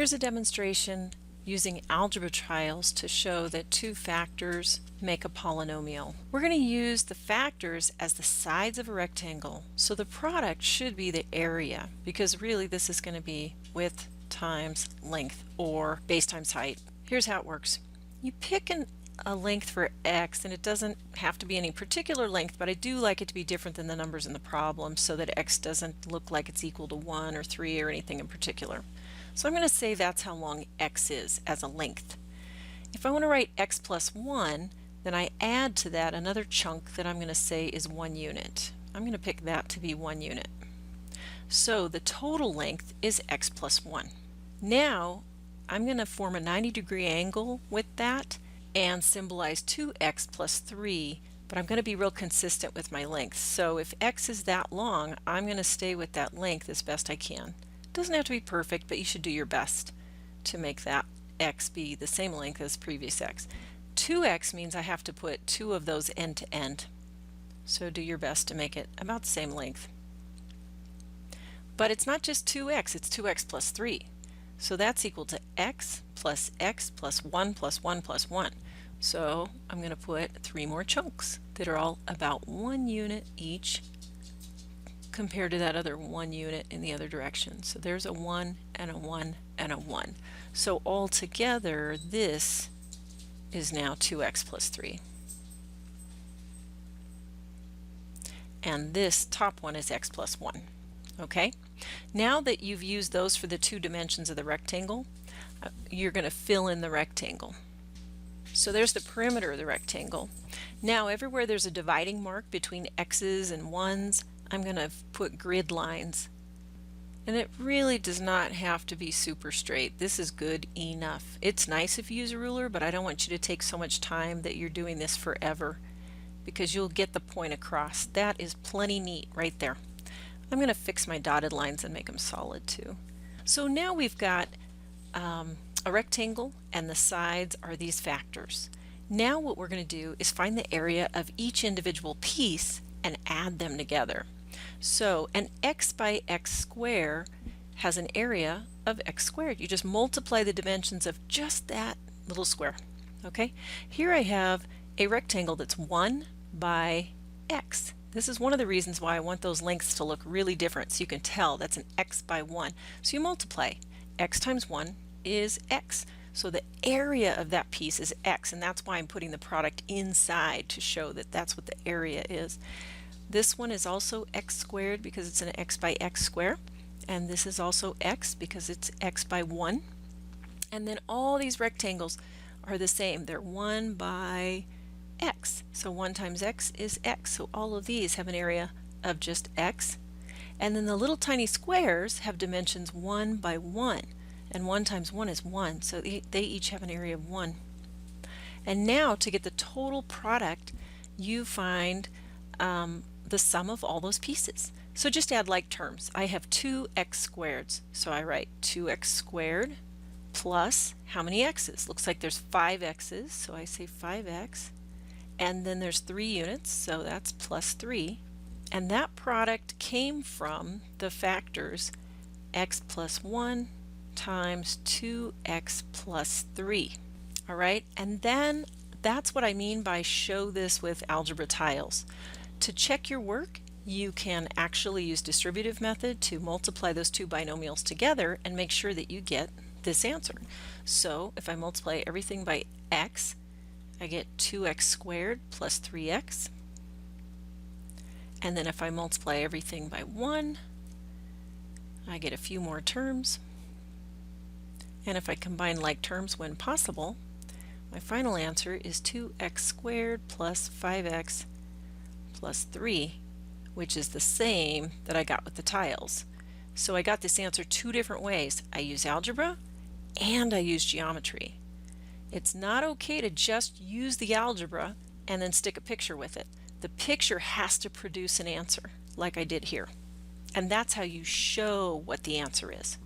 Here's a demonstration using algebra trials to show that two factors make a polynomial. We're going to use the factors as the sides of a rectangle, so the product should be the area, because really this is going to be width times length, or base times height. Here's how it works. You pick a length for x, and it doesn't have to be any particular length, but I do like it to be different than the numbers in the problem so that x doesn't look like it's equal to 1 or 3 or anything in particular. So I'm going to say that's how long x is as a length. If I want to write x plus 1, then I add to that another chunk that I'm going to say is 1 unit. I'm going to pick that to be 1 unit. So the total length is x plus 1. Now I'm going to form a 90-degree angle with that and symbolize 2x plus 3, but I'm going to be real consistent with my length. So if x is that long, I'm going to stay with that length as best I can. Doesn't have to be perfect, but you should do your best to make that x be the same length as previous x. 2x means I have to put 2 of those end to end. So do your best to make it about the same length. But it's not just 2x, it's 2x plus 3. So that's equal to x plus 1 plus 1 plus 1. So I'm going to put 3 more chunks that are all about 1 unit each, compared to that other 1 unit in the other direction. So there's a 1 and a 1 and a 1. So altogether this is now 2x plus 3. And this top one is x plus 1. Okay? Now that you've used those for the 2 dimensions of the rectangle, you're going to fill in the rectangle. So there's the perimeter of the rectangle. Now everywhere there's a dividing mark between x's and 1's, I'm going to put grid lines. And it really does not have to be super straight. This is good enough. It's nice if you use a ruler, but I don't want you to take so much time that you're doing this forever, because you'll get the point across. That is plenty neat right there. I'm going to fix my dotted lines and make them solid too. So now we've got a rectangle and the sides are these factors. Now what we're going to do is find the area of each individual piece and add them together. So an x by x square has an area of x squared. You just multiply the dimensions of just that little square. Okay? Here I have a rectangle that's 1 by x. This is one of the reasons why I want those lengths to look really different, so you can tell that's an x by 1. So you multiply. X times 1 is x. So the area of that piece is x, and that's why I'm putting the product inside to show that that's what the area is. This one is also x squared because it's an x by x square, and this is also x because it's x by 1. And then all these rectangles are the same. They're 1 by x. So 1 times x is x. So all of these have an area of just x. And then the little tiny squares have dimensions 1 by 1. And 1 times 1 is 1. So they each have an area of 1. And now to get the total product, you find the sum of all those pieces. So just add like terms. I have 2x squared. So I write 2x squared plus how many x's? Looks like there's 5 x's. So I say 5x. And then there's 3 units, so that's plus 3. And that product came from the factors x plus 1 times 2x plus 3. All right, and then that's what I mean by show this with algebra tiles. To check your work, you can actually use distributive method to multiply those 2 binomials together and make sure that you get this answer. So if I multiply everything by x, I get 2x squared plus 3x. And then if I multiply everything by 1, I get a few more terms. And if I combine like terms when possible, my final answer is 2x squared plus 5x plus 3, which is the same that I got with the tiles. So I got this answer 2 different ways. I use algebra and I use geometry. It's not okay to just use the algebra and then stick a picture with it. The picture has to produce an answer, like I did here. And that's how you show what the answer is.